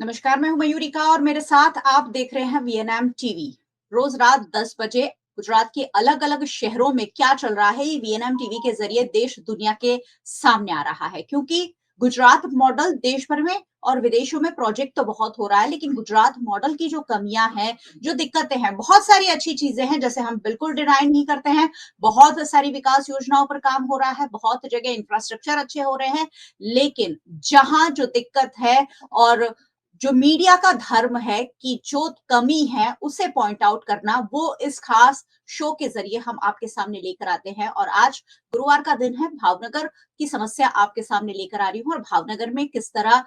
नमस्कार, मैं हूं मयूरिका और मेरे साथ आप देख रहे हैं वीएनएम टीवी। रोज रात 10 बजे गुजरात के अलग अलग शहरों में क्या चल रहा है, ये वीएनएम टीवी के जरिए देश दुनिया के सामने आ रहा है। क्योंकि गुजरात मॉडल देश भर में और विदेशों में प्रोजेक्ट तो बहुत हो रहा है, लेकिन गुजरात मॉडल की जो कमियां हैं, जो दिक्कतें हैं, बहुत सारी अच्छी चीजें हैं जैसे हम बिल्कुल डिनाई नहीं करते हैं। बहुत सारी विकास योजनाओं पर काम हो रहा है, बहुत जगह इंफ्रास्ट्रक्चर अच्छे हो रहे हैं, लेकिन जहां जो दिक्कत है और जो मीडिया का धर्म है कि जो कमी है उसे पॉइंट आउट करना, वो इस खास शो के जरिए हम आपके सामने लेकर आते हैं। और आज गुरुवार का दिन है, भावनगर की समस्या आपके सामने लेकर आ रही हूं और भावनगर में किस तरह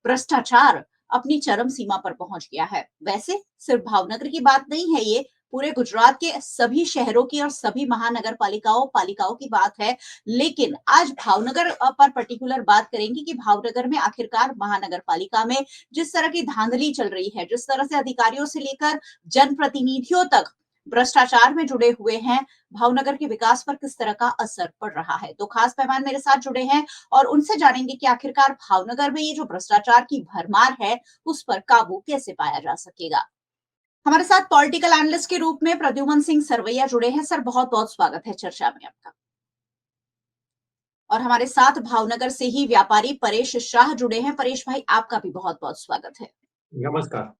भ्रष्टाचार अपनी चरम सीमा पर पहुंच गया है। वैसे सिर्फ भावनगर की बात नहीं है, ये पूरे गुजरात के सभी शहरों की और सभी महानगर पालिकाओं की बात है। लेकिन आज भावनगर पर पर्टिकुलर बात करेंगे कि भावनगर में आखिरकार महानगर पालिका में जिस तरह की धांधली चल रही है, जिस तरह से अधिकारियों से लेकर जनप्रतिनिधियों तक भ्रष्टाचार में जुड़े हुए हैं, भावनगर के विकास पर किस तरह का असर पड़ रहा है। तो खास मेहमान मेरे साथ जुड़े हैं और उनसे जानेंगे कि आखिरकार भावनगर में ये जो भ्रष्टाचार की भरमार है, उस पर काबू कैसे पाया जा सकेगा। हमारे साथ पॉलिटिकल एनालिस्ट के रूप में प्रद्युमन सिंह सरवैया जुड़े हैं। सर, बहुत बहुत स्वागत है चर्चा में आपका। और हमारे साथ भावनगर से ही व्यापारी परेश शाह जुड़े हैं। परेश भाई, आपका भी बहुत बहुत स्वागत है। नमस्कार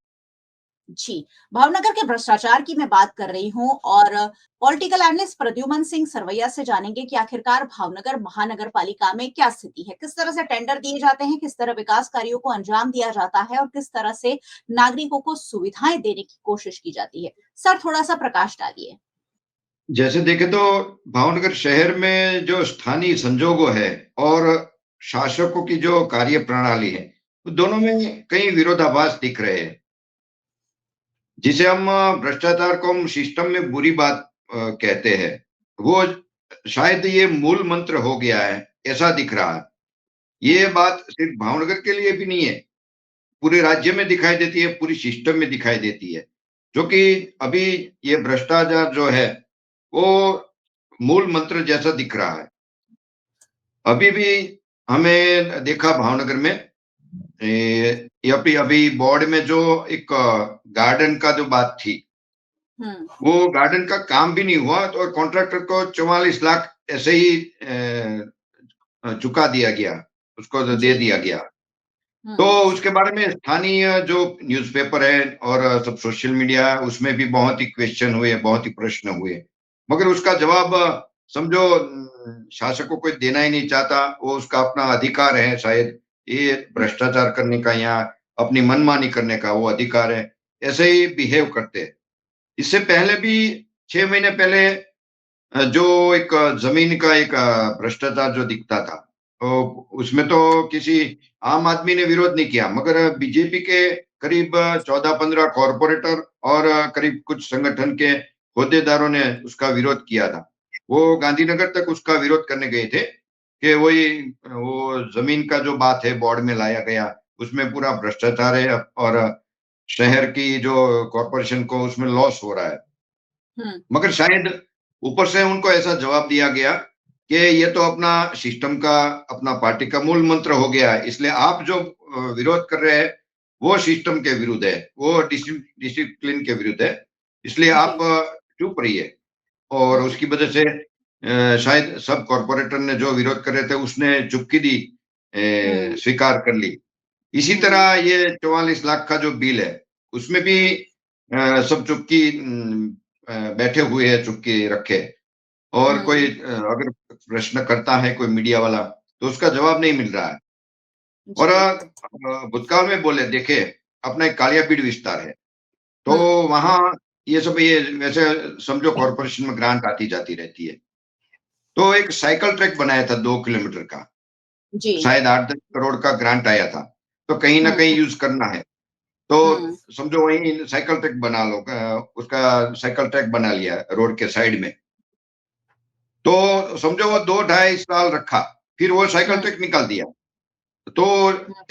जी, भावनगर के भ्रष्टाचार की मैं बात कर रही हूं और पॉलिटिकल एनालिस्ट प्रद्युमन सिंह सरवैया से जानेंगे कि आखिरकार भावनगर महानगर पालिका में क्या स्थिति है, किस तरह से टेंडर दिए जाते हैं, किस तरह विकास कार्यों को अंजाम दिया जाता है और किस तरह से नागरिकों को सुविधाएं देने की कोशिश की जाती है। सर, थोड़ा सा प्रकाश डालिए। जैसे देखे तो भावनगर शहर में जो स्थानीय संजोगों है और शासकों की जो कार्य प्रणाली है, तो दोनों में कई विरोधाभास दिख रहे हैं। जिसे हम भ्रष्टाचार को हम सिस्टम में बुरी बात कहते हैं, वो शायद ये मूल मंत्र हो गया है, ऐसा दिख रहा है। ये बात सिर्फ भावनगर के लिए भी नहीं है, पूरे राज्य में दिखाई देती है, पूरी सिस्टम में दिखाई देती है। जो कि अभी ये भ्रष्टाचार जो है, वो मूल मंत्र जैसा दिख रहा है। अभी भी हमें देखा भावनगर में ये अभी अभी बोर्ड में जो एक गार्डन का जो बात थी, वो गार्डन का काम भी नहीं हुआ तो और कॉन्ट्रैक्टर को 44 लाख ऐसे ही चुका दिया गया, उसको दे जी। दिया गया। तो उसके बारे में स्थानीय जो न्यूज़पेपर है और सब सोशल मीडिया है, उसमें भी बहुत ही क्वेश्चन हुए, बहुत ही प्रश्न हुए, मगर उसका जवाब समझो शासक को कोई देना ही नहीं चाहता। वो उसका अपना अधिकार है, शायद ये भ्रष्टाचार करने का या अपनी मनमानी करने का वो अधिकार है, ऐसे ही बिहेव करते हैं। इससे पहले भी 6 महीने पहले जो एक जमीन का एक भ्रष्टाचार जो दिखता था, तो उसमें तो किसी आम आदमी ने विरोध नहीं किया, मगर बीजेपी के करीब 14-15 कॉरपोरेटर और करीब कुछ संगठन के होद्देदारों ने उसका विरोध किया था। वो गांधीनगर तक उसका विरोध करने गए थे कि वही वो जमीन का जो बात है बोर्ड में लाया गया, उसमें पूरा भ्रष्टाचार है और शहर की जो कॉरपोरेशन को उसमें लॉस हो रहा है। मगर शायद ऊपर से उनको ऐसा जवाब दिया गया कि ये तो अपना सिस्टम का, अपना पार्टी का मूल मंत्र हो गया है, इसलिए आप जो विरोध कर रहे हैं वो सिस्टम के विरुद्ध है, वो डिसिप्लिन के विरुद्ध है, इसलिए आप जी। चुप रहिए। और उसकी वजह से शायद सब कॉरपोरेटर ने जो विरोध कर रहे थे उसने चुपकी दी, स्वीकार कर ली। इसी तरह ये 44 लाख का जो बिल है, उसमें भी सब चुपकी बैठे हुए हैं, चुपके रखे। और कोई अगर प्रश्न करता है कोई मीडिया वाला, तो उसका जवाब नहीं मिल रहा है। और जी। भूतकाल में बोले देखे, अपना एक कालियापीड़ विस्तार है, तो हम्म। वहां ये सब ये वैसे समझो कॉरपोरेशन में ग्रांट आती जाती रहती है। तो एक साइकिल ट्रैक बनाया था 2 किलोमीटर का, जी। शायद 8-10 करोड़ का ग्रांट आया था, तो कहीं ना कहीं यूज करना है, तो हम्म। समझो वहीं साइकिल ट्रैक बना लो, उसका साइकिल ट्रैक बना लिया रोड के साइड में। तो समझो वो 2-2.5 साल रखा, फिर वो साइकिल हम्म। ट्रैक निकाल दिया। तो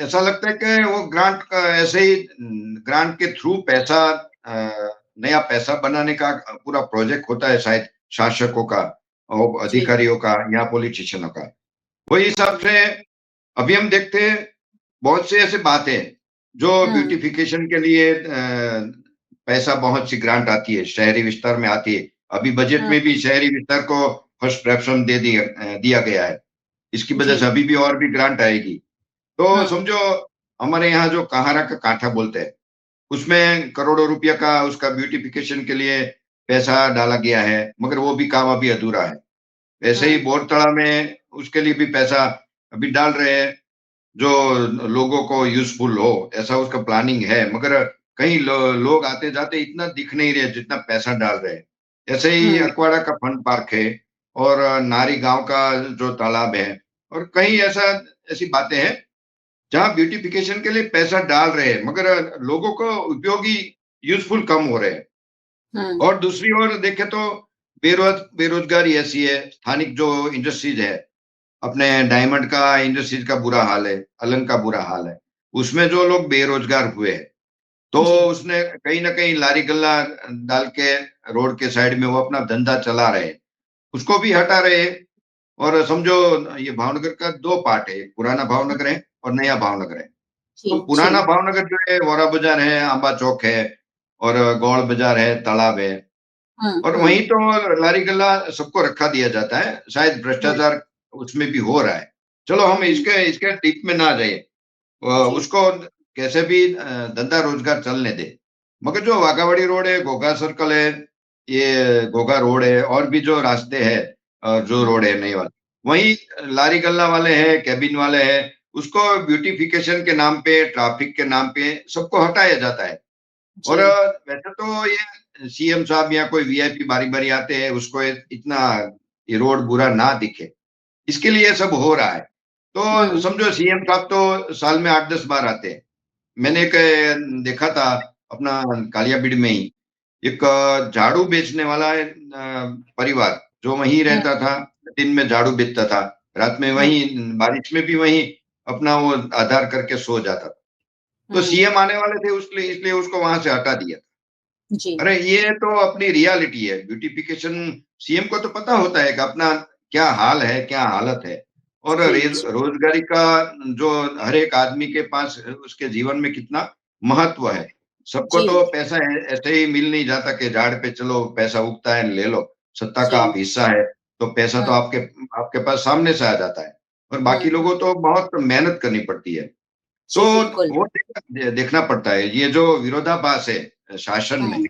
ऐसा लगता है कि वो ग्रांट का ऐसे ही ग्रांट के थ्रू पैसा, नया पैसा बनाने का पूरा प्रोजेक्ट होता है शायद शासकों का और जी। अधिकारियों का या पॉलिटिशियनों का। वही हिसाब से अभी हम देखते हैं बहुत से ऐसे बातें हैं जो हम्म, ब्यूटिफिकेशन के लिए पैसा बहुत सी ग्रांट आती है, शहरी विस्तार में आती है। अभी बजट में हम्म, भी शहरी विस्तार को फर्स्ट प्रेफरेंस दिया गया है। इसकी वजह जी, से अभी भी और भी ग्रांट आएगी। तो हम्म, समझो हमारे यहाँ जो कहारा का कांठा बोलते हैं, उसमें करोड़ों रुपया का उसका ब्यूटिफिकेशन के लिए पैसा डाला गया है, मगर वो भी काम अभी अधूरा है। ऐसे ही हम्म, बोरतड़ा में उसके लिए भी पैसा अभी डाल रहे हैं, जो लोगों को यूजफुल हो, ऐसा उसका प्लानिंग है। मगर कहीं लोग आते जाते इतना दिख नहीं रहे जितना पैसा डाल रहे हैं। ऐसे ही हम्म, अकवाड़ा का फन पार्क है, और नारी गांव का जो तालाब है, और कहीं ऐसी बातें हैं जहां ब्यूटिफिकेशन के लिए पैसा डाल रहे हैं, मगर लोगों को उपयोगी यूजफुल कम हो रहे हैं। हम्म, और दूसरी ओर देखें तो बेरोजगारी ऐसी है, स्थानिक जो इंडस्ट्रीज है, अपने डायमंड का इंडस्ट्रीज का बुरा हाल है, अलंग का बुरा हाल है। उसमें जो लोग बेरोजगार हुए हैं, तो जी, उसने कहीं ना कहीं लारी गल्ला डाल के रोड के साइड में वो अपना धंधा चला रहे हैं, उसको भी हटा रहे हैं। और समझो ये भावनगर का दो पार्ट है, एक पुराना भावनगर है और नया भावनगर है। जी, तो जी, पुराना भावनगर जो है, वोरा बाजार है, आंबा चौक है, और गौड़ बाजार है, तालाब है, हम्म, और हम्म, वहीं तो लारी गल्ला सबको रखा दिया जाता है। शायद हम्म, भ्रष्टाचार उसमें भी हो रहा है। चलो हम हम्म, इसके इसके डीप में ना जाइए, जी, उसको कैसे भी धंधा रोजगार चलने दे। मगर जो वाघावाड़ी रोड है, घोघा सर्कल है, ये घोघा रोड है, और भी जो रास्ते हैं, जो हम्म, रोड है नई वाली, वही लारी गल्ला वाले हैं, कैबिन वाले हैं, उसको ब्यूटिफिकेशन के नाम पे, ट्रैफिक के नाम पे सबको हटाया जाता है। और जी, वैसे तो ये सीएम साहब या कोई वीआईपी बारी बारी आते हैं, उसको इतना ये रोड बुरा ना दिखे, इसके लिए सब हो रहा है। तो हम्म, समझो सीएम साहब तो साल में 8-10 बार आते हैं। मैंने एक देखा था अपना कालियाबीड़ में ही, एक झाड़ू बेचने वाला परिवार जो वहीं हम्म, रहता था, दिन में झाड़ू बेचता था, रात में हम्म, वहीं, बारिश में भी वहीं अपना वो आधार करके सो जाता था। तो हम्म, सीएम आने वाले थे, उसलिए इसलिए उसको वहां से हटा दिया। जी, अरे ये तो अपनी रियलिटी है ब्यूटिफिकेशन। सीएम को तो पता होता है कि अपना क्या हाल है, क्या हालत है। और जी, जी, रोजगारी का जो हर एक आदमी के पास उसके जीवन में कितना महत्व है। सबको जी, तो पैसा ऐसे ही मिल नहीं जाता कि झाड़ पे चलो पैसा उगता है ले लो, सत्ता का आप जी, हिस्सा है, तो पैसा तो हम्म, आपके आपके पास सामने से आ जाता है। और बाकी हम्म, लोगों तो बहुत मेहनत करनी पड़ती है। तो जी, बिल्कुल, वो देखना पड़ता है, ये जो विरोधाभास है शासन में, हम्म,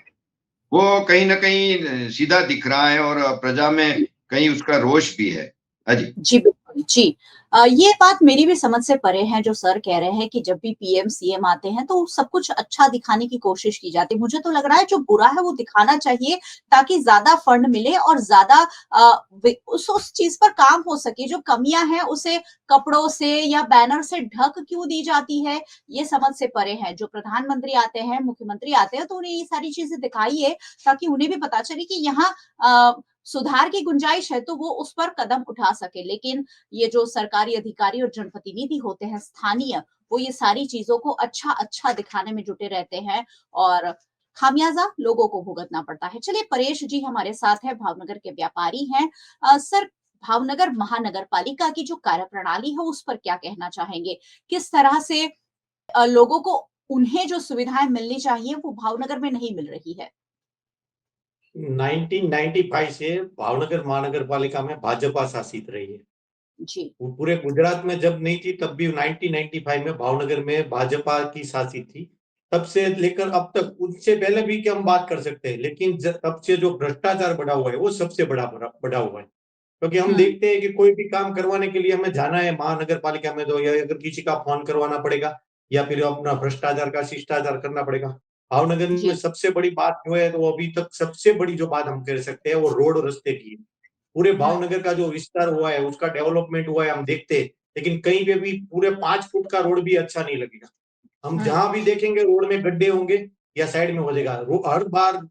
वो कहीं न कहीं सीधा दिख रहा है, और प्रजा में कहीं उसका रोष भी है। हाँ जी। जी, बिल्कुल, जी। ये बात मेरी भी समझ से परे है जो सर कह रहे हैं कि जब भी पीएम, सीएम आते हैं तो सब कुछ अच्छा दिखाने की कोशिश की जाती है। मुझे तो लग रहा है जो बुरा है वो दिखाना चाहिए ताकि ज़्यादा फंड मिले और ज़्यादा उस चीज़ पर काम हो सके। जो कमियाँ हैं उसे कपड़ों से या बैनर से ढक क्यों दी जाती है, ये समझ से परे है। जो प्रधानमंत्री आते हैं, मुख्यमंत्री आते हैं तो उन्हें ये सारी चीज़ें दिखाइए ताकि उन्हें भी पता चले कि यहाँ सुधार की गुंजाइश है तो वो उस पर कदम उठा सके। लेकिन ये जो सरकारी अधिकारी और जनप्रतिनिधि होते हैं स्थानीय, वो ये सारी चीजों को अच्छा-अच्छा दिखाने में जुटे रहते हैं और खामियाजा लोगों को भुगतना पड़ता है। चलिए परेश जी हमारे साथ हैं, भावनगर के व्यापारी हैं। सर भावनगर महानगर पालिका की जो कार्यप्रणाली है उस पर क्या कहना चाहेंगे? किस तरह से लोगों को उन्हें जो सुविधाएँ मिलनी चाहिए वो भावनगर में नहीं मिल रही है? 1995 से भावनगर महानगर पालिका में भाजपा शासित रही है। जी। वो पूरे गुजरात में जब नहीं थी तब भी 1995 में भावनगर में भाजपा की शासित थी। तब से लेकर अब तक, उससे पहले भी कि हम बात कर सकते हैं, लेकिन तब से जो भ्रष्टाचार बढ़ा हुआ है वो सबसे बढ़ा हुआ है। क्योंकि हम हुँ, देखते हैं कि कोई भी काम करवाने के लिए हमें जाना है महानगर पालिका में, तो या अगर किसी का फोन करवाना पड़ेगा या फिर अपना भ्रष्टाचार का शिष्टाचार करना पड़ेगा। भावनगर में जी। सबसे बड़ी बात जो है, तो अभी तक सबसे बड़ी जो बात हम कर सकते हैं वो रोड और रास्ते की है। पूरे हुँ, भावनगर का जो विस्तार हुआ है, उसका डेवलपमेंट हुआ है, हम देखते हैं, लेकिन कहीं पे भी पूरे 5 फुट का रोड भी अच्छा नहीं लगेगा। हम हुँ, जहां भी देखेंगे रोड में गड्ढे होंगे या साइड में हो जाएगा। हर बार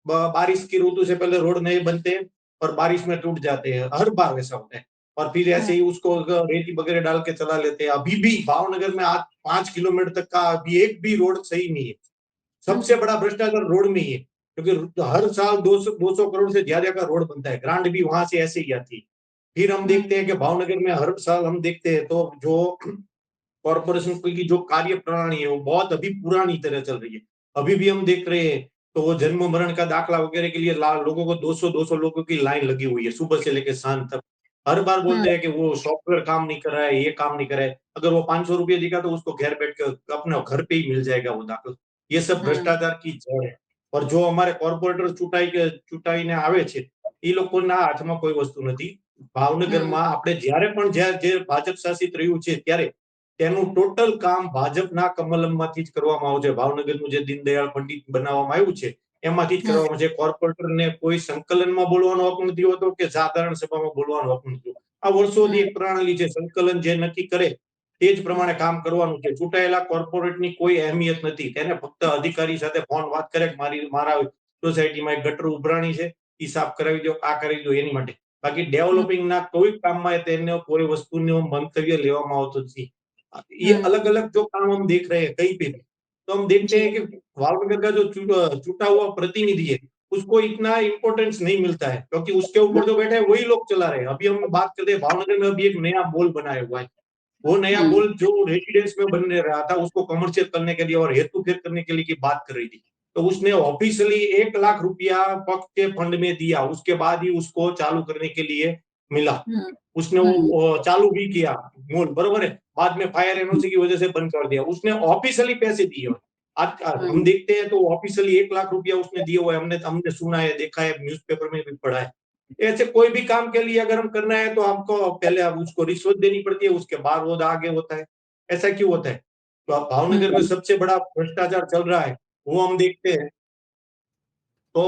बारिश की ऋतु से पहले रोड नए बनते हैं और बारिश में टूट जाते हैं, हर बार वैसा होता है। और फिर हुँ, ऐसे ही उसको रेती वगैरह डाल के चला लेते हैं। अभी भी भावनगर में आज 5 किलोमीटर तक का अभी एक भी रोड सही नहीं है। हुँ, सबसे बड़ा भ्रष्टाचार रोड में ही है, क्योंकि हर साल 200 करोड़ से ज्यादा का रोड बनता है, ग्रांट भी वहां से ऐसे ही आती है। फिर हम हुँ, देखते हैं कि भावनगर में हर साल हम देखते हैं तो जो कॉर्पोरेशन की जो कार्य प्रणाली है वो बहुत अभी पुरानी तरह चल रही है। अभी भी हम देख रहे हैं तो वो जन्म मरण का दाखला वगैरह के लिए लोगों को 200-200 लोगों की लाइन लगी हुई है सुबह से लेकर शाम तक। हर बार बोलते हैं कि वो सॉफ्टवेयर काम नहीं कर रहा है, ये काम नहीं कर रहा है। अगर वो 500 रुपये देगा तो उसको घर बैठ कर अपने घर पे ही मिल जाएगा वो दाखला। ये सब भ्रष्टाचार की जड़ है। और जो અમારે કોર્પોરેટર ચૂંટાઈને આવે છે એ લોકોના હાથમાં કોઈ વસ્તુ નથી. ભાવનગરમાં આપણે જ્યારે પણ જે ભાજપ શાસિત રહ્યું છે ત્યારે તેનું ટોટલ કામ ભાજપના કમલમમાંથી જ કરવામાં આવ્યું છે. ભાવનગરનું જે દીનદયાળ પંડિત બનાવવામાં આવ્યું છે એમાંથી જ કરવામાં છે. કોર્પોરેટરને કોઈ સંકલનમાં બોલવાનો હક નથી હોતો કે સાધારણ સભામાં બોલવાનો હક નથી. આ વર્ષોથી એક પ્રણાલી છે. સંકલન જે નક્કી કરે તે જ પ્રમાણે કામ કરવાનું છે. ચૂંટાયેલા કોર્પોરેટની કોઈ અહેમિયત નથી. તેને ફક્ત અધિકારી સાથે ફોન વાત કરે કે મારા સોસાયટીમાં એક ગટર ઉભરાણી છે, ઈ સાફ કરાવી દો, આ કરી દો એની માટે. બાકી ડેવલપિંગના કોઈ કામમાં તેને કોઈ વસ્તુનું મંતવ્ય લેવામાં આવતું નથી. ये अलग अलग जो काम हम देख रहे हैं कहीं पे भी, तो हम देखते हैं कि भावनगर का जो छूटा हुआ प्रतिनिधि है उसको इतना इंपॉर्टेंस नहीं मिलता है क्योंकि उसके ऊपर जो बैठे हैं वही लोग चला रहे हैं। अभी हम बात करते हैं भावनगर में अभी एक नया मॉल बनाया हुआ है। वो नया मॉल जो रेसिडेंस में बनने रहा था उसको कमर्शियल करने के लिए और हेतु फेर करने के लिए की बात कर रही थी। तो उसने ऑफिशियली 1 लाख रुपया पक्ष के फंड में दिया, उसके बाद ही उसको चालू करने के लिए मिला। उसने वो चालू भी किया मॉल, बरोबर है। बाद में फायर एनओसी की वजह से बंद कर दिया। उसने ऑफिशियली पैसे दिए। आज हम देखते हैं तो ऑफिशियली 1 लाख रुपया उसने दिए हुए, हमने सुना है, देखा है, न्यूज़पेपर में भी पढ़ा है। ऐसे कोई भी काम के लिए अगर हम करना है तो हमको पहले अब उसको रिश्वत देनी पड़ती है, उसके बाद वो आगे होता है। ऐसा क्यों होता है? तो भावनगर में सबसे बड़ा भ्रष्टाचार चल रहा है, वो हम देखते हैं तो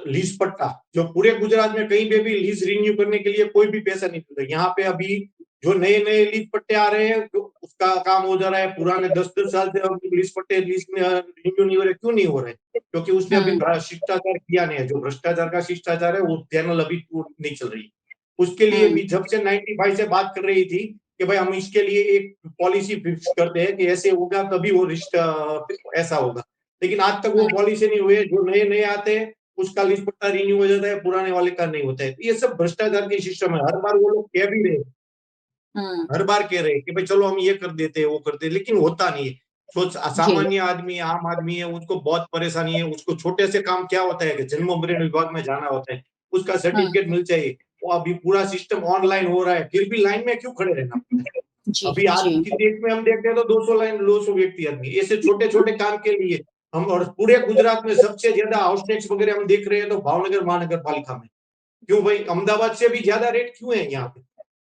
लीज पट्टा, जो पूरे गुजरात में कहीं पे भी लीज रिन्यू करने के लिए कोई भी पैसा नहीं मिलता। यहाँ पे अभी जो नए-नए लीज पट्टे आ रहे हैं, जो उसका काम हो जा रहा है। पुराने 10-10 साल से अब लीज पट्टे लीज में रिन्यू नहीं हो रहे। क्यों नहीं हो रहे? क्योंकि उसने अभी शिष्टाचार किया नहीं है। जो भ्रष्टाचार का शिष्टाचार है वो चैनल अभी नहीं चल रही। उसके लिए भी जब से 95 से बात कर रही थी कि भाई हम इसके लिए एक पॉलिसी फिक्स करते हैं कि ऐसे होगा तभी वो रिश्ता ऐसा होगा। लेकिन आज तक वो पॉलिसी नहीं हुई है। जो नए-नए आते हैं उसका लीज पट्टा रिन्यू हो जाता है, पुराने वाले का नहीं होता है। ये सब भ्रष्टाचार के सिस्टम है। हर बार वो लोग कह भी रहे हैं, हर बार कह रहे हैं कि भाई चलो हम ये कर देते हैं, वो करते हैं, लेकिन होता नहीं है। तो सामान्य आदमी, आम आदमी है, उसको बहुत परेशानी है। उसको छोटे से काम क्या होता है कि जन्म मरण विभाग में जाना होता है, उसका सर्टिफिकेट मिल जाए। वो अभी पूरा सिस्टम ऑनलाइन हो रहा है, फिर भी लाइन में क्यों खड़े रहना पड़ता है? अभी आज की डेट में हम देखते हैं तो 200 व्यक्ति आदमी ऐसे छोटे-छोटे काम के लिए हम, और पूरे गुजरात में सबसे ज्यादा हाउस टैक्स वगैरह हम देख रहे हैं तो भावनगर महानगर पालिका में। क्यों भाई? अहमदाबाद से भी ज्यादा रेट क्यों है यहाँ पे?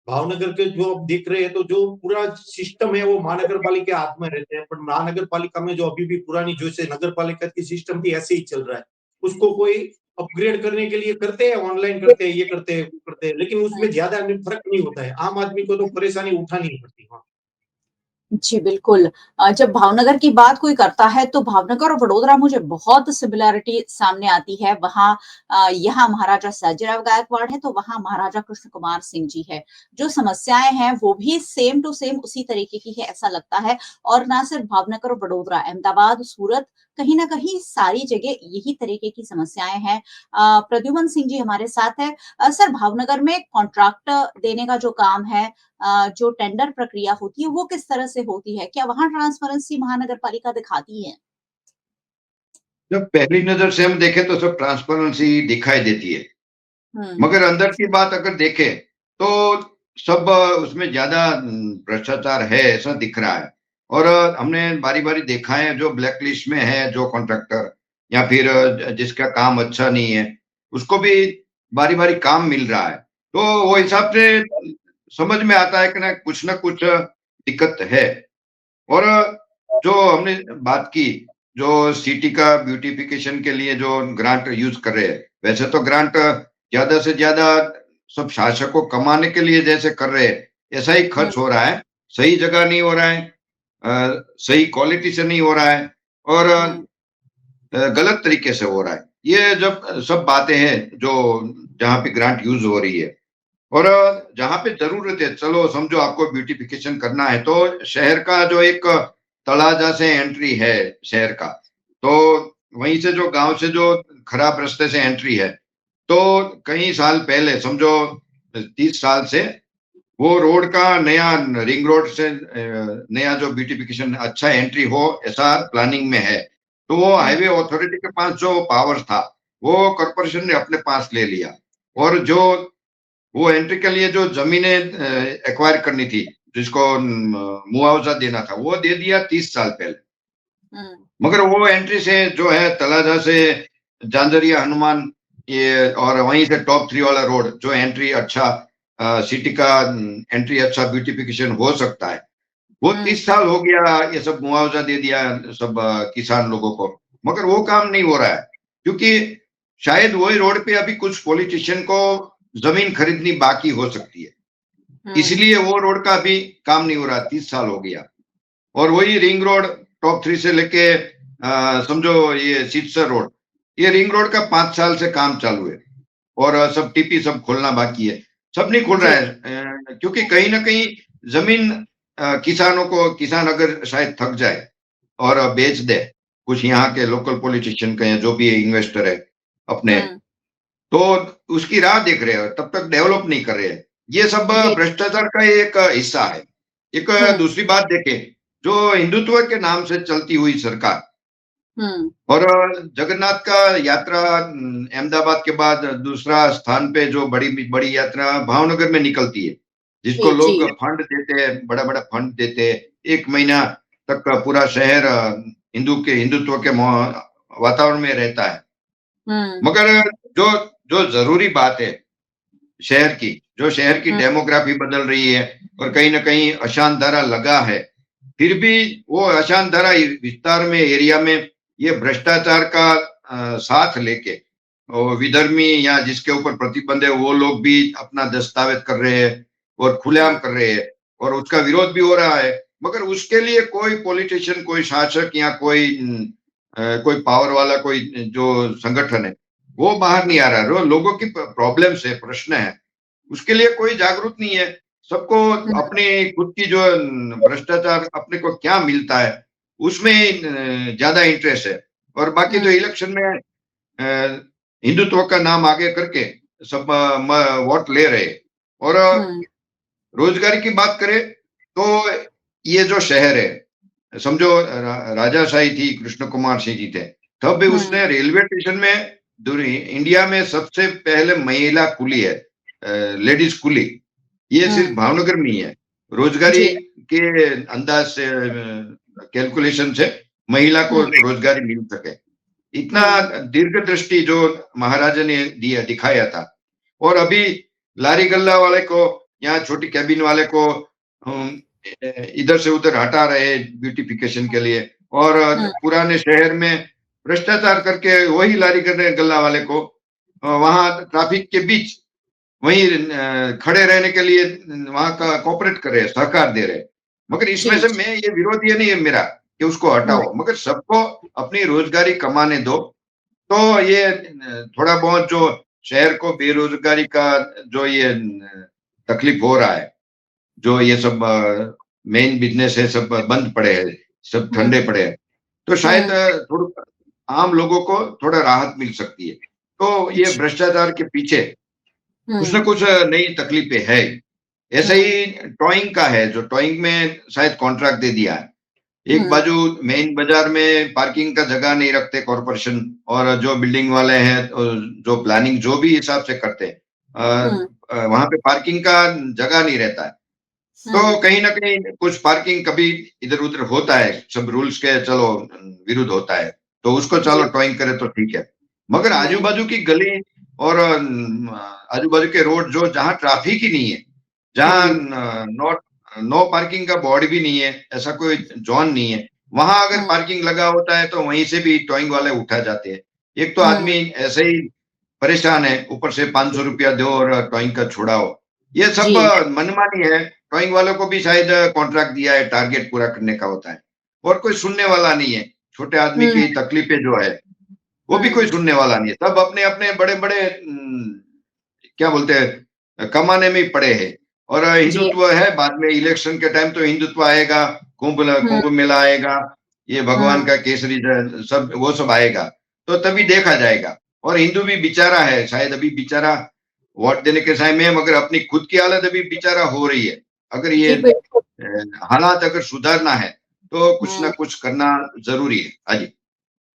भावनगर के जो आप देख रहे हैं तो जो पूरा सिस्टम है वो महानगर पालिका के हाथ में रहते हैं, पर महानगर पालिका में जो अभी भी पुरानी जैसे नगर पालिका की सिस्टम थी ऐसे ही चल रहा है। उसको कोई अपग्रेड करने के लिए करते हैं, ऑनलाइन करते हैं, ये करते हैं, वो करते हैं, लेकिन उसमें ज्यादा फर्क नहीं होता है। आम आदमी को तो परेशानी उठानी पड़ती है। जी, बिल्कुल। जब भावनगर की बात कोई करता है तो भावनगर और वडोदरा मुझे बहुत सिमिलैरिटी सामने आती है। वहाँ यहाँ महाराजा सयाजीराव गायकवाड़ है तो वहाँ महाराजा कृष्ण कुमार सिंह जी है। जो समस्याएँ हैं वो भी सेम टू सेम उसी तरीके की है ऐसा लगता है। और ना सिर्फ भावनगर और वडोदरा, अहमदाबाद, सूरत, कहीं न कहीं सारी जगह यही तरीके की समस्याएँ हैं। प्रद्युमन सिंह जी हमारे साथ हैं। सर, भावनगर में कॉन्ट्रैक्ट देने का जो काम है, जो टेंडर प्रक्रिया होती है वो किस तरह से होती है? क्या वहाँ ट्रांसपेरेंसी महानगर पालिका दिखाती है? जब पहली नजर से हम देखें तो सब ट्रांसपेरेंसी दिखाई देती है, मगर अंदर की बात अगर देखें तो सब उसमें ज्यादा भ्रष्टाचार है ऐसा दिख रहा है। और हमने बारी-बारी देखा है जो ब्लैक लिस्ट में है जो कॉन्ट्रैक्टर या फिर जिसका काम अच्छा नहीं है, उसको भी बारी-बारी काम मिल रहा है। तो वो हिसाब से समझ में आता है कि ना कुछ दिक्कत है। और जो हमने बात की, जो सिटी का ब्यूटिफिकेशन के लिए जो ग्रांट यूज कर रहे हैं, वैसे तो ग्रांट ज्यादा से ज्यादा सब शासक को कमाने के लिए जैसे कर रहे हैं, ऐसा ही खर्च हो रहा है। सही जगह नहीं हो रहा है, सही क्वालिटी से नहीं हो रहा है और गलत तरीके से हो रहा है। ये जब सब बातें हैं जो जहाँ पे ग्रांट यूज हो रही है और जहाँ पे जरूरत है, चलो समझो आपको ब्यूटिफिकेशन करना है तो शहर का जो एक तळाजा से एंट्री है शहर का, तो वहीं से जो गांव से जो खराब रास्ते से एंट्री है, तो कई साल पहले समझो 30 साल से वो रोड का नया रिंग रोड से नया जो ब्यूटिफिकेशन अच्छा एंट्री हो ऐसा प्लानिंग में है। तो वो हाईवे अथॉरिटी के पास जो पावर था वो कॉर्पोरेशन ने अपने पास ले लिया, और जो वो एंट्री के लिए जो जमीनें एक्वायर करनी थी, जिसको मुआवजा देना था, वो दे दिया 30 साल पहले। मगर वो एंट्री से जो है तलाजा से जांजरिया हनुमान ये और वहीं से टॉप 3 वाला रोड जो एंट्री अच्छा सिटी का एंट्री अच्छा ब्यूटिफिकेशन हो सकता है, वो 30 साल हो गया, ये सब मुआवजा दे दिया सब किसान लोगों को, मगर वो काम नहीं हो रहा है, क्योंकि शायद वही रोड पे अभी कुछ पॉलिटिशियन को जमीन खरीदनी बाकी हो सकती है, इसलिए वो रोड का अभी काम नहीं हो रहा। 30 साल हो गया। और वही रिंग रोड टॉप 3 से लेके समझो ये सिरसा रोड, ये रिंग रोड का 5 साल से काम चालू है, और सब टीपी सब खोलना बाकी है, सब नहीं खुल रहा है, क्योंकि कहीं ना कहीं जमीन किसानों को, किसान अगर शायद थक जाए और बेच दे कुछ यहाँ के लोकल पॉलिटिशियन के, जो भी इन्वेस्टर है अपने, तो उसकी राह देख रहे हैं, तब तक डेवलप नहीं कर रहे हैं। ये सब भ्रष्टाचार का एक हिस्सा है। एक दूसरी बात देखें, जो हिंदुत्व के नाम से चलती हुई सरकार, और जगन्नाथ का यात्रा अहमदाबाद के बाद दूसरा स्थान पे जो बड़ी बड़ी यात्रा भावनगर में निकलती है, जिसको लोग फंड देते हैं, बड़ा बड़ा फंड देते हैं, 1 महीना तक पूरा शहर हिंदुत्व के वातावरण में रहता है। मगर जो जो जरूरी बात है शहर की, जो शहर की डेमोग्राफी बदल रही है और कहीं ना कहीं अशांत धारा लगा है, फिर भी वो अशांत धारा विस्तार में एरिया में ये भ्रष्टाचार का साथ लेके और विधर्मी या जिसके ऊपर प्रतिबंध है वो लोग भी अपना दस्तावेज कर रहे हैं और खुलेआम कर रहे हैं, और उसका विरोध भी हो रहा है, मगर उसके लिए कोई पॉलिटिशियन, कोई शासक या कोई पावर वाला कोई जो संगठन है वो बाहर नहीं आ रहा है। लोगों की प्रॉब्लम्स है, प्रश्न है, उसके लिए कोई जागरूक नहीं है। सबको अपनी खुद की जो भ्रष्टाचार अपने को क्या मिलता है उसमें ज्यादा इंटरेस्ट है, और बाकी तो इलेक्शन में हिंदुत्व का नाम आगे करके सब वोट ले रहे। और रोजगारी की बात करें तो ये जो शहर है, समझो राजाशाही थी, कृष्ण कुमार सिंह जी थे, तब भी उसने रेलवे स्टेशन में इंडिया में सबसे पहले महिला कुली है, लेडीज कुली, ये सिर्फ भावनगर में ही है। रोजगारी के अंदाज से, कैलकुलेशन से महिला को रोजगारी मिल सके, इतना दीर्घ दृष्टि जो महाराजा ने दिखाया था। और अभी लारी गल्ला वाले को या छोटी कैबिन वाले को इधर से उधर हटा रहे ब्यूटिफिकेशन के लिए, और पुराने शहर में भ्रष्टाचार करके वही लारी गल्ला वाले को वहां ट्रैफिक के बीच वहीं खड़े रहने के लिए वहां का कोऑपरेट कर रहे, सहकार दे रहे। मगर इसमें से मैं ये विरोध ये नहीं है मेरा कि उसको हटाओ, मगर सबको अपनी रोजगारी कमाने दो। तो ये थोड़ा बहुत जो शहर को बेरोजगारी का जो ये तकलीफ हो रहा है, जो ये सब मेन बिजनेस है सब बंद पड़े हैं, सब ठंडे पड़े हैं, तो शायद थोड़ा आम लोगों को थोड़ा राहत मिल सकती है। तो ये भ्रष्टाचार के पीछे कुछ ना कुछ नई तकलीफें है। ऐसे ही टॉइंग का है, जो टॉइंग में शायद कॉन्ट्रैक्ट दे दिया है। एक बाजू मेन बाजार में पार्किंग का जगह नहीं रखते कॉर्पोरेशन, और जो बिल्डिंग वाले हैं जो प्लानिंग जो भी हिसाब से करते हैं वहां पे पार्किंग का जगह नहीं रहता है। तो कहीं ना कहीं कुछ पार्किंग कभी इधर उधर होता है, सब रूल्स के चलो विरुद्ध होता है, तो उसको चलो टॉइंग करे तो ठीक है। मगर आजू बाजू की गली और आजू बाजू के रोड जो जहाँ ट्रैफिक ही नहीं है, जहाँ नो पार्किंग का बोर्ड भी नहीं है, ऐसा कोई जोन नहीं है, वहां अगर पार्किंग लगा होता है तो वहीं से भी टॉइंग वाले उठा जाते हैं। एक तो आदमी ऐसे ही परेशान है, ऊपर से 500 रुपया दो और टॉइंग का छुड़ाओ, ये सब मनमानी है। टॉइंग वालों को भी शायद कॉन्ट्रैक्ट दिया है, टारगेट पूरा करने का होता है, और कोई सुनने वाला नहीं है। छोटे आदमी की तकलीफें जो है वो भी कोई सुनने वाला नहीं है। सब अपने अपने बड़े बड़े क्या बोलते हैं कमाने में पड़े हैं। और हिंदुत्व है, बाद में इलेक्शन के टाइम तो हिंदुत्व आएगा, कुंभ मेला आएगा, ये भगवान का केसरी सब वो सब आएगा, तो तभी देखा जाएगा। और हिंदू भी बेचारा है, शायद अभी बेचारा वोट देने के समय में, मगर अपनी खुद की हालत अभी बेचारा हो रही है। अगर ये जी बिल्कुल। हालात अगर सुधारना है तो कुछ ना कुछ करना जरूरी है। हाँ जी।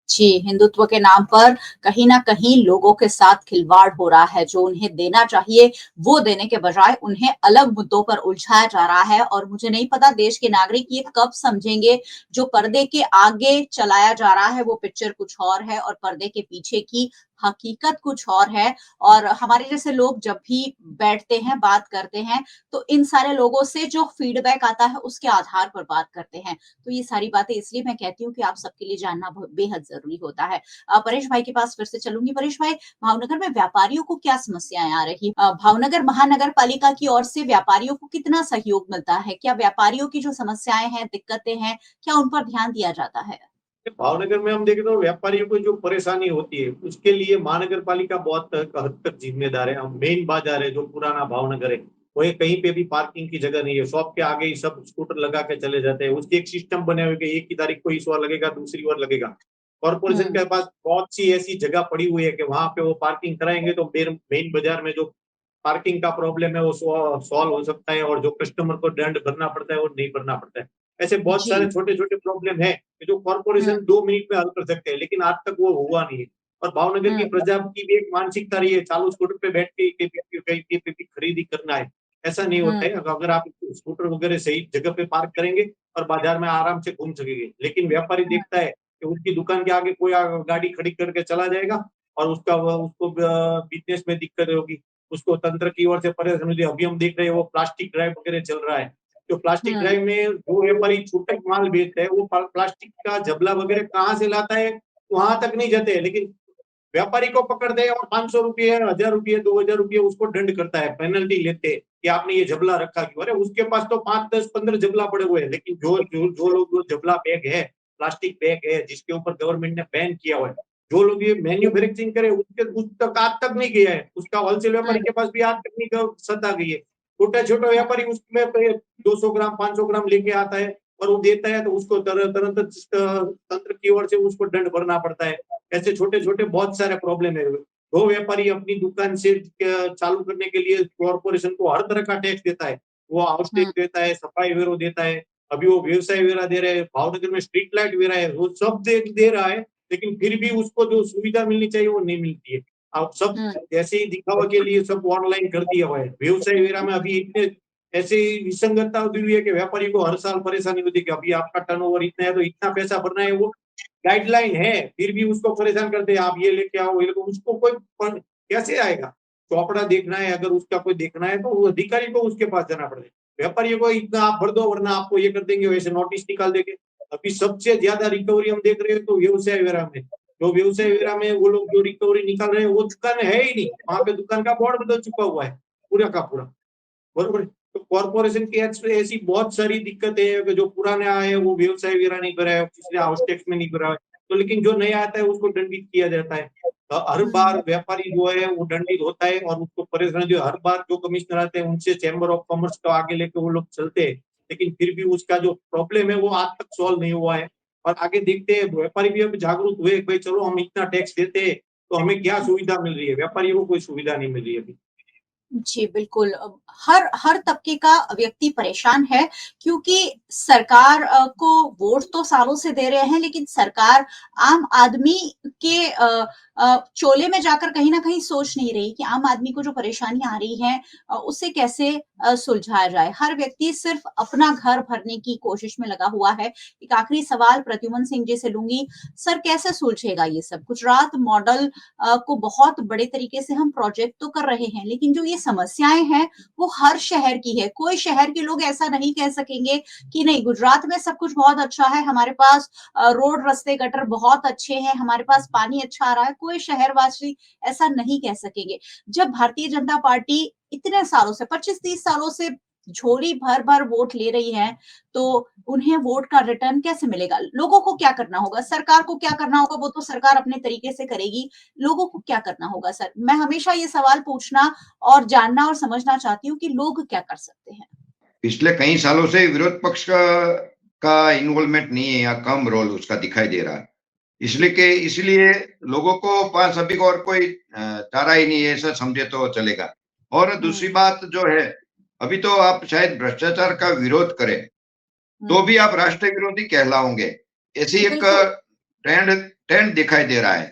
जी, हिंदुत्व के नाम पर कहीं न कहीं लोगों के साथ खिलवाड़ हो रहा है, जो उन्हें देना चाहिए, वो देने के बजाय उन्हें अलग मुद्दों पर उलझाया जा रहा है और मुझे नहीं पता देश के नागरिक ये कब समझेंगे, जो पर्दे के आगे चलाया जा रहा है, वो पिक्चर कुछ और है और पर्दे के पीछे की हकीकत कुछ और है और हमारे जैसे लोग जब भी बैठते हैं, बात करते हैं, तो इन सारे लोगों से जो फीडबैक आता है, उसके आधार पर बात करते हैं। तो ये सारी बातें इसलिए मैं कहती हूँ कि आप सबके लिए जानना बेहद जरूरी होता है। परेश भाई के पास फिर से चलूंगी। परेश भाई, भावनगर में व्यापारियों को क्या समस्याएं आ रही? भावनगर महानगर पालिका की ओर से व्यापारियों को कितना सहयोग मिलता है? क्या व्यापारियों की जो समस्याएं हैं, दिक्कतें हैं, क्या उन पर ध्यान दिया जाता है? भावनगर में हम देखें तो व्यापारियों को जो परेशानी होती है उसके लिए महानगर पालिका बहुत हद तक जिम्मेदार है। हम मेन बाजार है जो पुराना भावनगर है, वो कहीं पे भी पार्किंग की जगह नहीं है। शॉप के आगे ही सब स्कूटर लगा के चले जाते हैं। उसके एक सिस्टम बने हुए कि एक की तारीख को इस ओर लगेगा, दूसरी ओर लगेगा। कॉर्पोरेशन के पास बहुत सी ऐसी जगह पड़ी हुई है कि वहां पे वो पार्किंग कराएंगे तो मेन बाजार में जो पार्किंग का प्रॉब्लम है वो सॉल्व हो सकता है और जो कस्टमर को दंड भरना पड़ता है वो नहीं भरना पड़ता है। ऐसे बहुत सारे जी। छोटे छोटे प्रॉब्लम है जो हम्म। कॉर्पोरेशन 2 मिनट में हल कर सकते हैं, लेकिन आज तक वो हुआ नहीं है। और भावनगर की हम्म। प्रजा की भी एक मानसिकता रही है चालू स्कूटर पे बैठ के कहीं खरीदी करना है। ऐसा नहीं होता हम्म। है। अगर आप स्कूटर वगैरह सही जगह पे पार्क करेंगे और बाजार में आराम से घूम सकेंगे, लेकिन व्यापारी देखता है कि उसकी दुकान के आगे कोई गाड़ी खड़ी करके चला जाएगा और उसको बिजनेस में दिक्कत होगी। उसको तंत्र की ओर से परेशानी होती है। अभी हम देख रहे हैं वो प्लास्टिक ड्राइव वगैरह चल रहा है। जो प्लास्टिक हम्म। ड्राइव में जो व्यापारी छूटक माल बेचता है वो प्लास्टिक का जबला वगैरह कहाँ से लाता है वहां तक नहीं जाते हैं, लेकिन व्यापारी को पकड़ते हैं और 500 रुपये, 1000 रुपये, 2000 रुपये उसको दंड करता है, पेनल्टी लेते हैं कि आपने ये जबला रखा क्यों। अरे उसके पास तो 5, 10, 15 जबला पड़े हुए हैं, लेकिन जो लोग जो जबला बैग है, प्लास्टिक बैग है जिसके ऊपर गवर्नमेंट ने बैन किया हुआ है, जो लोग ये मैन्युफैक्चरिंग करे उसके उस तक आज तक नहीं गया है। उसका होलसेल व्यापारी के पास भी आज तक नहीं सद आ गई है। छोटे छोटे व्यापारी उसमें 200 ग्राम 500 ग्राम लेके आता है और वो देता है तो उसको तुरंत तंत्र की ओर से उसको दंड भरना पड़ता है। ऐसे छोटे छोटे बहुत सारे प्रॉब्लम है। वो व्यापारी अपनी दुकान से चालू करने के लिए कॉर्पोरेशन को हर तरह का टैक्स देता है। वो हाउस हम्म। टैक्स देता है, सफाई वेरो देता है, अभी वो व्यवसाय वेरा दे रहे हैं, भावनगर में स्ट्रीट लाइट वेरा है, वो सब दे रहा है, लेकिन फिर भी उसको जो सुविधा मिलनी चाहिए वो नहीं मिलती है। अब सब हम्म। ऐसे ही दिखावा के लिए सब ऑनलाइन कर दिया हुआ है। व्यवसाय वेरा में अभी इतने ऐसे ही विसंगतता हुई है कि व्यापारी को हर साल परेशानी होती है कि अभी आपका टर्नओवर इतना है तो इतना पैसा भरना है। वो गाइडलाइन है फिर भी उसको परेशान करते हैं, आप ये लेके आओ, ये उसको कोई कैसे आएगा। चौपड़ा देखना है अगर उसका कोई देखना है तो वो अधिकारी को उसके पास जाना पड़ेगा। व्यापारियों को इतना आप भर दो वरना आपको ये कर देंगे, वैसे नोटिस निकाल देंगे। अभी सबसे ज्यादा रिकवरी हम देख रहे हैं तो व्यवसाय वेरा में, जो व्यवसाय वेरा में वो लोग जो रिकवरी निकाल रहे हैं वो दुकान है ही नहीं, वहां पे दुकान का बोर्ड बदल चुका हुआ है पूरा का पूरा। बरोबर। तो कॉर्पोरेशन की ऐसी बहुत सारी दिक्कतें है कि जो पुराने आए हैं वो व्यवसाय वेरा नहीं कराया, पिछले हाउस टैक्स में नहीं कराया, तो लेकिन जो नया आता है उसको दंडित किया जाता है। हर बार व्यापारी जो है वो दंडित होता है और उसको परेशानी जो हर बार जो कमिश्नर आते हैं उनसे चैम्बर ऑफ कॉमर्स को आगे लेके वो लोग चलते हैं, लेकिन फिर भी उसका जो प्रॉब्लम है वो आज तक सॉल्व नहीं हुआ है। और आगे देखते हैं व्यापारी भी अब जागरूक हुए भाई चलो हम इतना टैक्स देते हैं तो हमें क्या सुविधा मिल रही है, व्यापारियों को कोई सुविधा नहीं मिल रही है अभी। जी, बिल्कुल। हर हर तबके का व्यक्ति परेशान है क्योंकि सरकार को वोट तो सालों से दे रहे हैं, लेकिन सरकार आम आदमी के चोले में जाकर कहीं न कहीं सोच नहीं रही कि आम आदमी को जो परेशानियाँ आ रही हैं उसे कैसे सुलझाया जाए। हर व्यक्ति सिर्फ़ अपना घर भरने की कोशिश में लगा हुआ है। एक आखिरी सवाल प्रद्युमन सिंह जी से लूँगी। सर, कैसे सुलझेगा ये सब? गुजरात मॉडल को बहुत बड़े तरीके से हम प्रोजेक्ट तो कर रहे हैं, लेकिन जो ये समस्याएं हैं वो हर शहर की है। कोई शहर के लोग ऐसा नहीं कह सकेंगे कि नहीं गुजरात में सब कुछ बहुत अच्छा है, हमारे पास रोड रास्ते गटर बहुत अच्छे हैं, हमारे पास पानी अच्छा आ रहा है। कोई शहरवासी ऐसा नहीं कह सकेंगे। जब भारतीय जनता पार्टी इतने सालों से 25-30 सालों से झोली भर भर वोट ले रही है, तो उन्हें वोट का रिटर्न कैसे मिलेगा? लोगों को क्या करना होगा? सरकार को क्या करना होगा? वो तो सरकार अपने तरीके से करेगी। लोगों को क्या करना होगा सर? मैं हमेशा ये सवाल पूछना और जानना और समझना चाहती हूँ कि लोग क्या कर सकते हैं? पिछले कई सालों से विरोध पक्ष का इन्वॉल्वमेंट नहीं है या कम रोल उसका दिखाई दे रहा है। जी। इसलिए लोगों को पास अभी को और कोई चारा ही नहीं है ऐसा समझे तो चलेगा। और दूसरी बात जो है, अभी तो आप शायद भ्रष्टाचार का विरोध करें तो भी आप राष्ट्र विरोधी कहलाओगे, ऐसी एक बिल्कुल। ट्रेंड ट्रेंड दिखाई दे रहा है।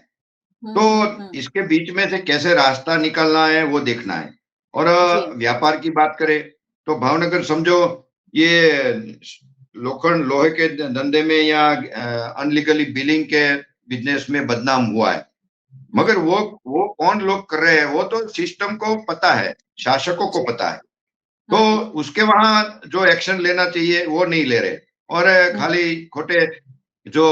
तो इसके बीच में से कैसे रास्ता निकलना है वो देखना है। और जी। व्यापार की बात करें तो भावनगर समझो ये लोहे के धंधे में या अनलीगली बिलिंग के बिजनेस में बदनाम हुआ है, मगर वो कौन लोग कर रहे हैं वो तो सिस्टम को पता है, शासकों को पता है। तो उसके वहां जो एक्शन लेना चाहिए वो नहीं ले रहे, और खाली खोटे जो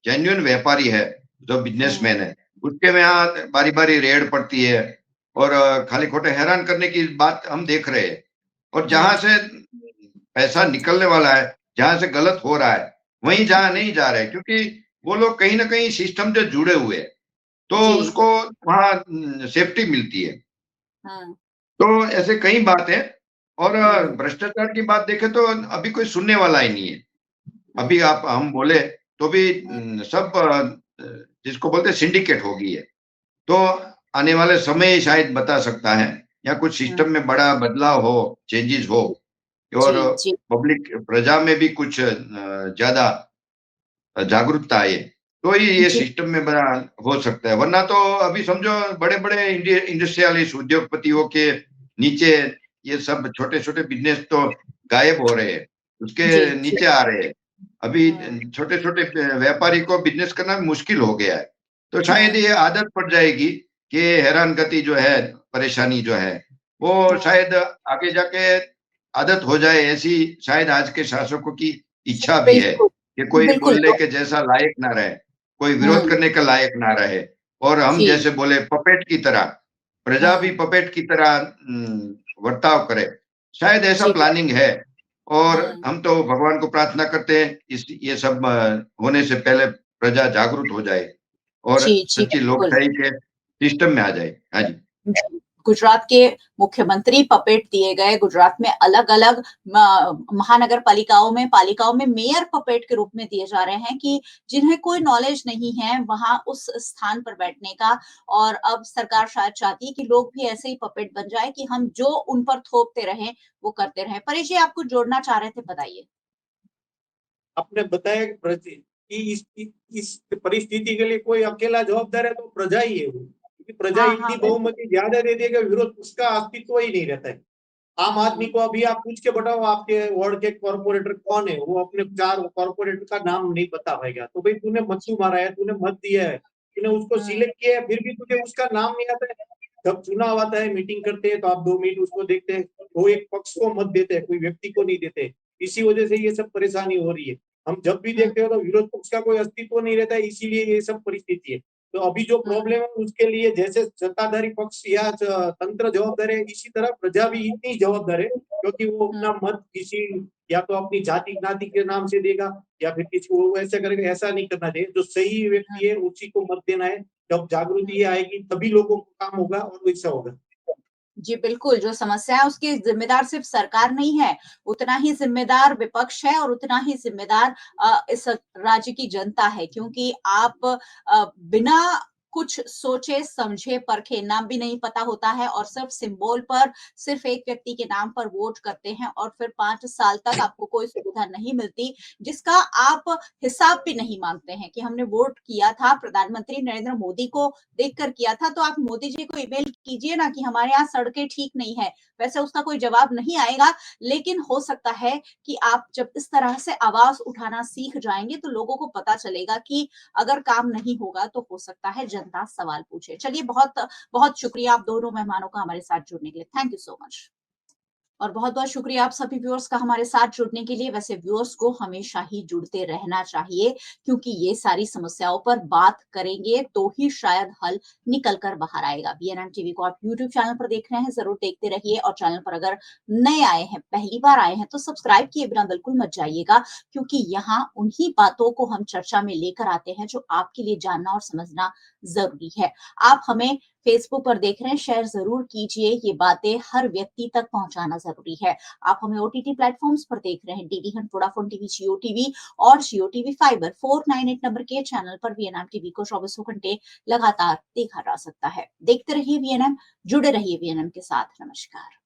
जेन्युइन व्यापारी है, जो बिजनेसमैन है, उसके में यहाँ बारी बारी रेड पड़ती है और खाली खोटे हैरान करने की बात हम देख रहे हैं। और जहां से पैसा निकलने वाला है, जहां से गलत हो रहा है, वहीं जहां नहीं जा रहे, क्योंकि वो लोग कहीं ना कहीं सिस्टम से जुड़े हुए हैं, तो जी। उसको वहां सेफ्टी मिलती है। तो ऐसे कई बात है। और भ्रष्टाचार की बात देखें तो अभी कोई सुनने वाला ही नहीं है। अभी आप हम बोले तो भी सब जिसको बोलते हैं सिंडिकेट हो गई है। तो आने वाले समय शायद बता सकता है, या कुछ सिस्टम में बड़ा बदलाव हो, चेंजेस हो, और जी, जी। पब्लिक प्रजा में भी कुछ ज्यादा जागरूकता आए, तो ही ये जी। सिस्टम में बड़ा हो सकता है। वरना तो अभी समझो बड़े बड़े इंडस्ट्रियलिस्ट उद्योगपतियों के नीचे ये सब छोटे छोटे बिजनेस तो गायब हो रहे हैं, उसके जी, जी। नीचे आ रहे हैं। अभी छोटे छोटे व्यापारी को बिजनेस करना मुश्किल हो गया है। तो शायद ये आदत पड़ जाएगी कि हैरानगति जो है, परेशानी जो है, वो शायद आगे जाके आदत हो जाए, ऐसी शायद आज के शासकों की इच्छा भी है बिल्कुल, कि कोई बिल्कुल। बोलने के जैसा लायक ना रहे, कोई विरोध करने का लायक ना रहे, और हम जी। जैसे बोले पपेट की तरह, प्रजा भी पपेट की तरह बर्ताव करे। शायद ऐसा जी। प्लानिंग है, और हम तो भगवान को प्रार्थना करते हैं इस ये सब होने से पहले प्रजा जागरूक हो जाए और जी, जी, सच्ची बिल्कुल। लोकशाही के सिस्टम में आ जाए। हाँ जी। जी। गुजरात के मुख्यमंत्री पपेट दिए गए, गुजरात में अलग-अलग महानगर पालिकाओं में मेयर पपेट के रूप में दिए जा रहे हैं कि जिन्हें कोई नॉलेज नहीं है वहां उस स्थान पर बैठने का। और अब सरकार शायद चाहती है कि लोग भी ऐसे ही पपेट बन जाए कि हम जो उन पर थोपते रहें, वो करते रहें। परेश जी, आप कुछ जोड़ना चाह रहे थे, बताइए। आपने बताया कि इस परिस्थिति के लिए कोई अकेला जवाबदार है तो प्रजा ही है वो, क्योंकि प्रजा हाँ, इतनी हाँ, बिल्कुल। बहुमति ज्यादा दे देगा, विरोध उसका अस्तित्व ही नहीं रहता है। आम आदमी को अभी आप पूछ के बताओ आपके वार्ड के कॉर्पोरेटर कौन है, वो अपने 4 कॉर्पोरेटर का नाम नहीं बता पाएगा। तो भाई तूने मत्थू मारा है, तूने मत दिया है, तूने उसको सिलेक्ट किया है, फिर भी तुझे उसका नाम नहीं आता है। जब चुनाव आता है, मीटिंग करते हैं, तो आप 2 मिनट उसको देखते हैं, वो एक पक्ष को मत देते हैं, कोई व्यक्ति को नहीं देते। इसी वजह से ये सब परेशानी हो रही है। हम जब भी देखते हो तो विरोध पक्ष का कोई अस्तित्व नहीं रहता है, इसीलिए ये सब परिस्थिति है। तो अभी जो प्रॉब्लम है उसके लिए जैसे सत्ताधारी पक्ष या तंत्र जवाबदार है, इसी तरह प्रजा भी इतनी जवाबदार है, क्योंकि वो अपना मत किसी या तो अपनी जाति ज्ञाति के नाम से देगा या फिर किसी को ऐसा करेगा। ऐसा नहीं करना चाहिए, जो सही व्यक्ति है उसी को मत देना है। जब जागृति आएगी तभी लोगों को काम होगा और वैसा होगा। जी, बिल्कुल, जो समस्या है उसकी ज़िम्मेदार सिर्फ़ सरकार नहीं है, उतना ही ज़िम्मेदार विपक्ष है और उतना ही ज़िम्मेदार इस राज्य की जनता है, क्योंकि आप बिना कुछ सोचे, समझे, परखे, नाम भी नहीं पता होता है और सिर्फ़ सिंबल पर, सिर्फ़ एक व्यक्ति के नाम पर वोट करते हैं और फिर 5 साल तक आपको कोई सुविधा नहीं मिलती, जिसका आप हिसाब भी नहीं माँगते हैं कि हमने वोट किया था, प्रधानमंत्री नरेंद्र मोदी को देखकर किया था, तो आप मोदी जी को ईमेल कीजिए ना कि हमारे यहाँ सड़कें ठीक नहीं है। वैसे उसका कोई जवाब नहीं आएगा, लेकिन हो सकता है कि आप जब इस तरह से आवाज़ उठाना सीख जाएँगे, तो लोगों को पता चलेगा कि अगर काम नहीं होगा, तो हो सकता है जनता सवाल पूछे। चलिए, बहुत बहुत शुक्रिया आप दोनों मेहमानों का हमारे साथ जुड़ने के लिए। Thank you so much. और बहुत-बहुत शुक्रिया आप सभी व्यूअर्स का हमारे साथ जुड़ने के लिए। वैसे व्यूअर्स को हमेशा ही जुड़ते रहना चाहिए, क्योंकि ये सारी समस्याओं पर बात करेंगे तो ही शायद हल निकल कर बाहर आएगा। बीएनएम टीवी को आप यूट्यूब चैनल पर देख रहे हैं, ज़रूर देखते रहिए और चैनल पर अगर नए आए हैं, पहली बार आए हैं, तो सब्सक्राइब किए बिना बिल्कुल मत जाइएगा, क्योंकि यहाँ उन्हीं बातों को हम चर्चा में लेकर आते हैं जो आपके लिए जानना और समझना ज़रूरी है। आप हमें फेसबुक पर देख रहे हैं, शेयर जरूर कीजिए। ये बातें हर व्यक्ति तक पहुंचाना जरूरी है। आप हमें ओटीटी प्लेटफॉर्म्स पर देख रहे हैं, डीडी हंट, वोडाफोन टीवी, जियो टीवी और जियो टीवी फाइबर 498 नंबर के चैनल पर वीएनएम टीवी को 24 घंटे लगातार देखा जा सकता है। देखते रहिए वीएनएम, जुड़े रहिए वीएनएम के साथ। नमस्कार।